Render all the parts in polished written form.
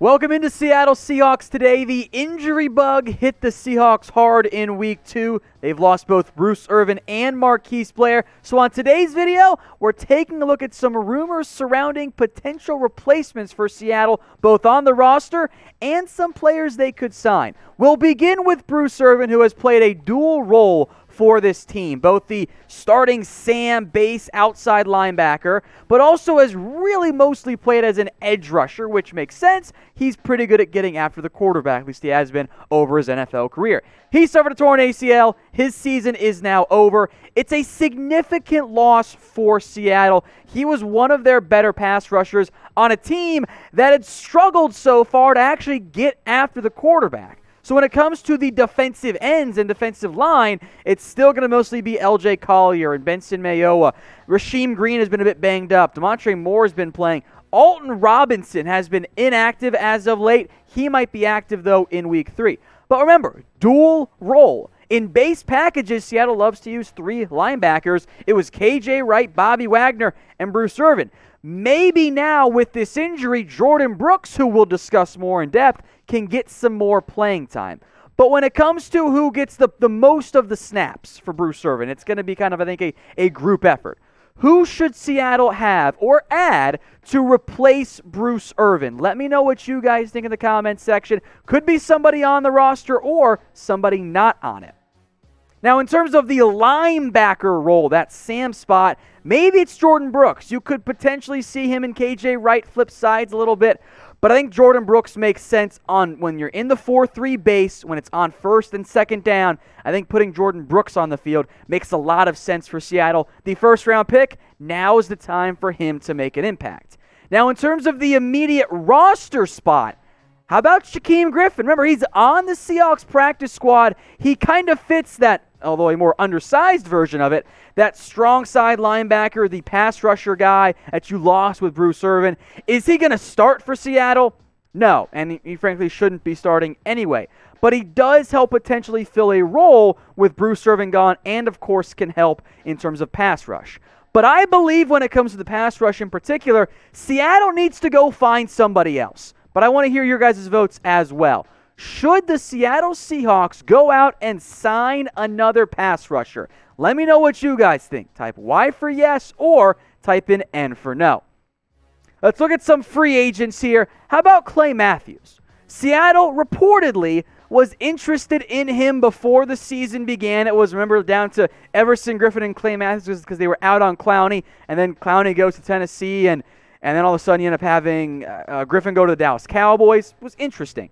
Welcome into Seattle Seahawks today. The injury bug hit the Seahawks hard in Week 2. They've lost both Bruce Irvin and Marquise Blair. So on today's video, we're taking a look at some rumors surrounding potential replacements for Seattle, both on the roster and some players they could sign. We'll begin with Bruce Irvin, who has played a dual role for this team, both the starting Sam base outside linebacker, but also has really mostly played as an edge rusher, which makes sense. He's pretty good at getting after the quarterback, at least he has been over his NFL career. He suffered a torn ACL. His season is now over. It's a significant loss for Seattle. He was one of their better pass rushers on a team that had struggled so far to actually get after the quarterback. So when it comes to the defensive ends and defensive line, it's still going to mostly be L.J. Collier and Benson Mayowa. Rasheem Green has been a bit banged up. Demontre Moore has been playing. Alton Robinson has been inactive as of late. He might be active, though, in Week 3. But remember, dual role. In base packages, Seattle loves to use 3 linebackers. It was K.J. Wright, Bobby Wagner, and Bruce Irvin. Maybe now with this injury, Jordyn Brooks, who we'll discuss more in depth, can get some more playing time. But when it comes to who gets the most of the snaps for Bruce Irvin, it's going to be kind of, I think, a group effort. Who should Seattle have or add to replace Bruce Irvin? Let me know what you guys think in the comments section. Could be somebody on the roster or somebody not on it. Now, in terms of the linebacker role, that Sam spot, maybe it's Jordyn Brooks. You could potentially see him and KJ Wright flip sides a little bit, but I think Jordyn Brooks makes sense on when you're in the 4-3 base, when it's on first and second down. I think putting Jordyn Brooks on the field makes a lot of sense for Seattle. The first-round pick, now is the time for him to make an impact. Now, in terms of the immediate roster spot, how about Shaquem Griffin? Remember, he's on the Seahawks practice squad. He kind of fits that, although a more undersized version of it, that strong side linebacker, the pass rusher guy that you lost with Bruce Irvin. Is he going to start for Seattle? No, and he frankly shouldn't be starting anyway. But he does help potentially fill a role with Bruce Irvin gone and, of course, can help in terms of pass rush. But I believe when it comes to the pass rush in particular, Seattle needs to go find somebody else. But I want to hear your guys' votes as well. Should the Seattle Seahawks go out and sign another pass rusher? Let me know what you guys think. Type Y for yes or type in N for no. Let's look at some free agents here. How about Clay Matthews? Seattle reportedly was interested in him before the season began. It was, remember, down to Everson Griffin and Clay Matthews because they were out on Clowney, and then Clowney goes to Tennessee, and then all of a sudden you end up having Griffin go to the Dallas Cowboys. It was interesting.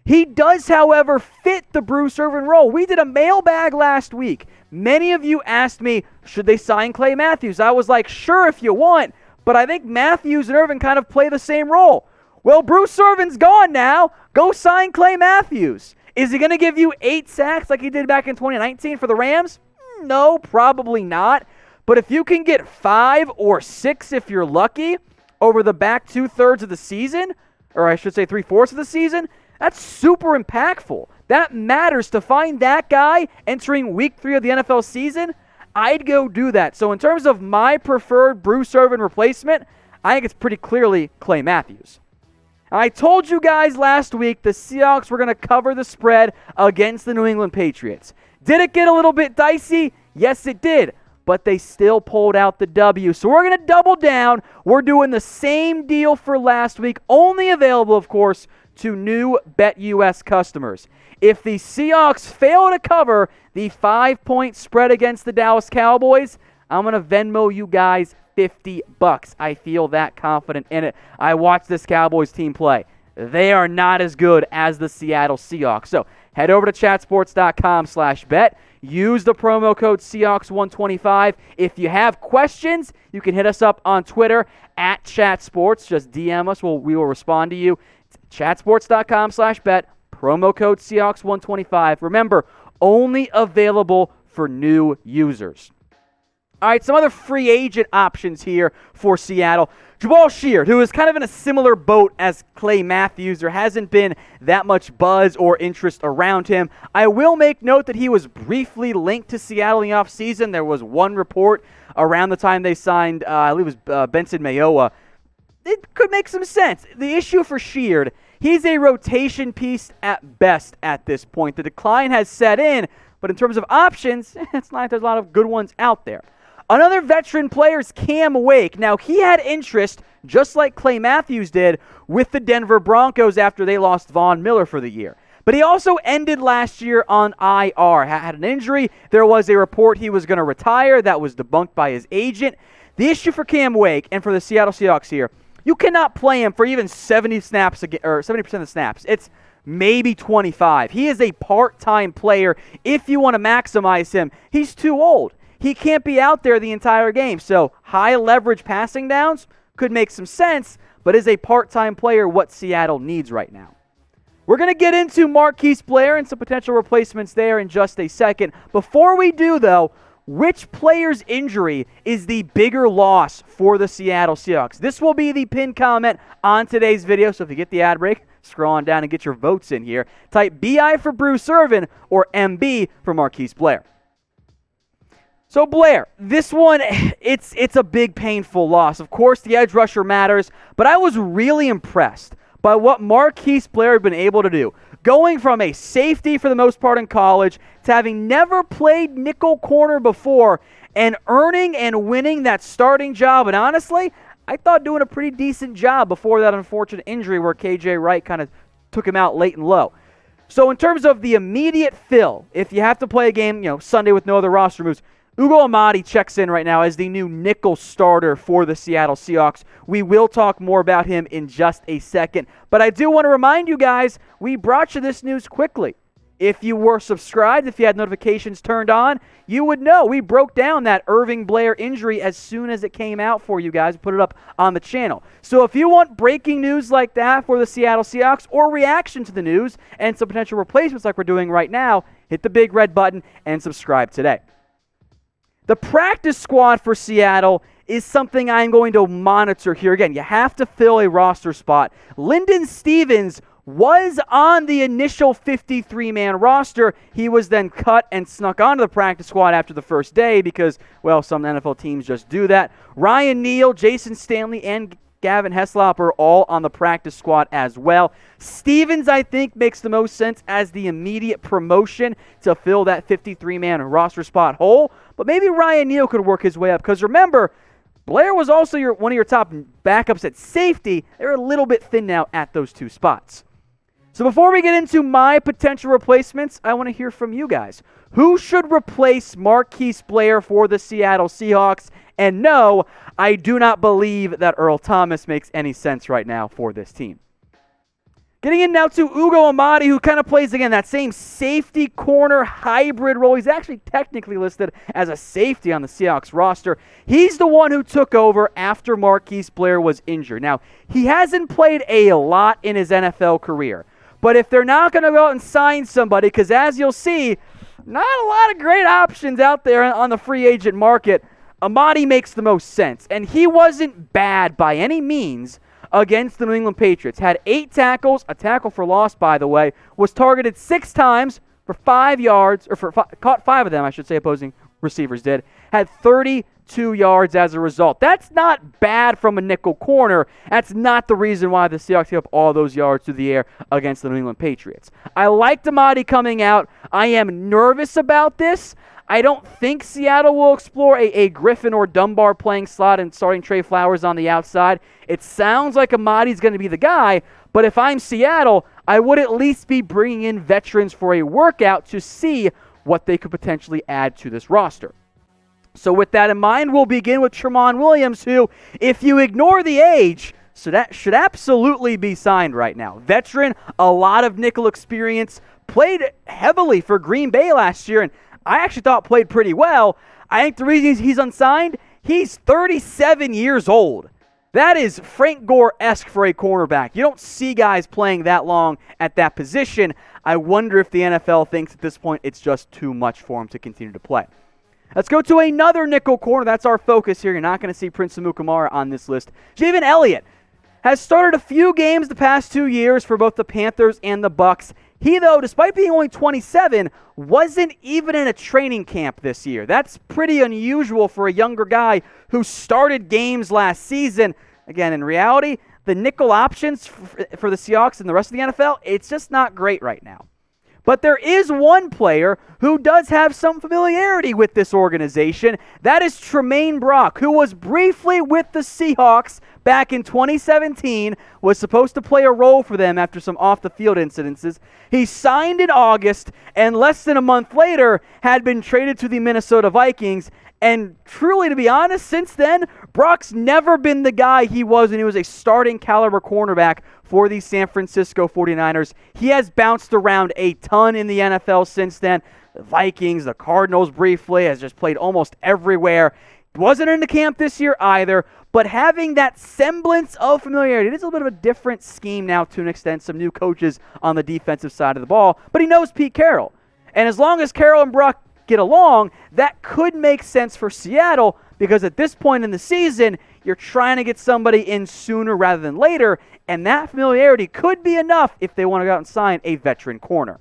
He does, however, fit the Bruce Irvin role. We did a mailbag last week. Many of you asked me, should they sign Clay Matthews? I was like, sure if you want, but I think Matthews and Irvin kind of play the same role. Well, Bruce Irvin's gone now. Go sign Clay Matthews. Is he going to give you 8 sacks like he did back in 2019 for the Rams? No, probably not. But if you can get 5 or 6 if you're lucky over the back 2/3 of the season, or I should say 3/4 of the season, that's super impactful. That matters to find that guy entering Week 3 of the NFL season. I'd go do that. So in terms of my preferred Bruce Irvin replacement, I think it's pretty clearly Clay Matthews. I told you guys last week the Seahawks were going to cover the spread against the New England Patriots. Did it get a little bit dicey? Yes, it did. But they still pulled out the W. So we're going to double down. We're doing the same deal for last week, only available, of course, to new BetUS customers. If the Seahawks fail to cover the 5-point spread against the Dallas Cowboys, I'm going to Venmo you guys $50. I feel that confident in it. I watched this Cowboys team play. They are not as good as the Seattle Seahawks. So head over to chatsports.com/bet. Use the promo code Seahawks125. If you have questions, you can hit us up on Twitter at chatsports. Just DM us. We will respond to you. Chatsports.com/bet. Promo code Seahawks125. Remember, only available for new users. All right, some other free agent options here for Seattle. Jabaal Sheard, who is kind of in a similar boat as Clay Matthews. There hasn't been that much buzz or interest around him. I will make note that he was briefly linked to Seattle in the offseason. There was one report around the time they signed, I believe it was Benson Mayowa. It could make some sense. The issue for Sheard He's a rotation piece at best at this point. The decline has set in, but in terms of options, it's not like there's a lot of good ones out there. Another veteran player is Cam Wake. Now, he had interest, just like Clay Matthews did, with the Denver Broncos after they lost Von Miller for the year. But he also ended last year on IR, had an injury. There was a report he was going to retire. That was debunked by his agent. The issue for Cam Wake and for the Seattle Seahawks here, you cannot play him for even 70 snaps or 70% of the snaps. It's maybe 25. He is a part-time player. If you want to maximize him, he's too old. He can't be out there the entire game. So high leverage passing downs could make some sense, but is a part-time player what Seattle needs right now. We're going to get into Marquise Blair and some potential replacements there in just a second. Before we do, though, which player's injury is the bigger loss for the Seattle Seahawks? This will be the pinned comment on today's video, so if you get the ad break, scroll on down and get your votes in here. Type BI for Bruce Irvin or MB for Marquise Blair. So Blair, this one, it's a big painful loss. Of course, the edge rusher matters, but I was really impressed by what Marquise Blair had been able to do. Going from a safety for the most part in college to having never played nickel corner before and earning and winning that starting job. And honestly, I thought doing a pretty decent job before that unfortunate injury where KJ Wright kind of took him out late and low. So in terms of the immediate fill, if you have to play a game, Sunday with no other roster moves, Ugo Amadi checks in right now as the new nickel starter for the Seattle Seahawks. We will talk more about him in just a second. But I do want to remind you guys, we brought you this news quickly. If you were subscribed, if you had notifications turned on, you would know we broke down that Irvin Blair injury as soon as it came out for you guys. Put it up on the channel. So if you want breaking news like that for the Seattle Seahawks or reaction to the news and some potential replacements like we're doing right now, hit the big red button and subscribe today. The practice squad for Seattle is something I'm going to monitor here. Again, you have to fill a roster spot. Lyndon Stevens was on the initial 53-man roster. He was then cut and snuck onto the practice squad after the first day because, well, some NFL teams just do that. Ryan Neal, Jason Stanley, and Gavin Heslop are all on the practice squad as well. Stevens, I think, makes the most sense as the immediate promotion to fill that 53-man roster spot hole. But maybe Ryan Neal could work his way up because remember, Blair was also one of your top backups at safety. They're a little bit thin now at those two spots. So before we get into my potential replacements, I want to hear from you guys. Who should replace Marquise Blair for the Seattle Seahawks? And no, I do not believe that Earl Thomas makes any sense right now for this team. Getting in now to Ugo Amadi, who kind of plays, again, that same safety corner hybrid role. He's actually technically listed as a safety on the Seahawks roster. He's the one who took over after Marquise Blair was injured. Now, he hasn't played a lot in his NFL career. But if they're not going to go out and sign somebody, because as you'll see, not a lot of great options out there on the free agent market, Amadi makes the most sense. And he wasn't bad by any means against the New England Patriots. Had 8 tackles, a tackle for loss, by the way, was targeted 6 times for 5 yards, or caught 5 of them, I should say, opposing receivers did. Had 32 yards as a result. That's not bad from a nickel corner. That's not the reason why the Seahawks gave up all those yards through the air against the New England Patriots. I liked Amadi coming out. I am nervous about this. I don't think Seattle will explore a Griffin or Dunbar playing slot and starting Trey Flowers on the outside. It sounds like Amadi's going to be the guy, but if I'm Seattle, I would at least be bringing in veterans for a workout to see what they could potentially add to this roster. So with that in mind, we'll begin with Tramon Williams, who, if you ignore the age, so that should absolutely be signed right now. Veteran, a lot of nickel experience, played heavily for Green Bay last year, and I actually thought played pretty well. I think the reason he's unsigned, he's 37 years old. That is Frank Gore-esque for a cornerback. You don't see guys playing that long at that position. I wonder if the NFL thinks at this point it's just too much for him to continue to play. Let's go to another nickel corner. That's our focus here. You're not going to see Prince Amukamara on this list. Javon Elliott has started a few games the past 2 years for both the Panthers and the Bucs. He, though, despite being only 27, wasn't even in a training camp this year. That's pretty unusual for a younger guy who started games last season. Again, in reality, the nickel options for the Seahawks and the rest of the NFL, it's just not great right now. But there is one player who does have some familiarity with this organization. That is Tramaine Brock, who was briefly with the Seahawks back in 2017, was supposed to play a role for them after some off-the-field incidences. He signed in August, and less than a month later had been traded to the Minnesota Vikings. And truly, to be honest, since then, Brock's never been the guy he was when he was a starting caliber cornerback for the San Francisco 49ers. He has bounced around a ton in the NFL since then. The Vikings, the Cardinals briefly, has just played almost everywhere. Wasn't in the camp this year either, but having that semblance of familiarity. It is a little bit of a different scheme now to an extent, some new coaches on the defensive side of the ball, but he knows Pete Carroll. And as long as Carroll and Brock get along, that could make sense for Seattle, because at this point in the season, you're trying to get somebody in sooner rather than later, and that familiarity could be enough if they want to go out and sign a veteran corner.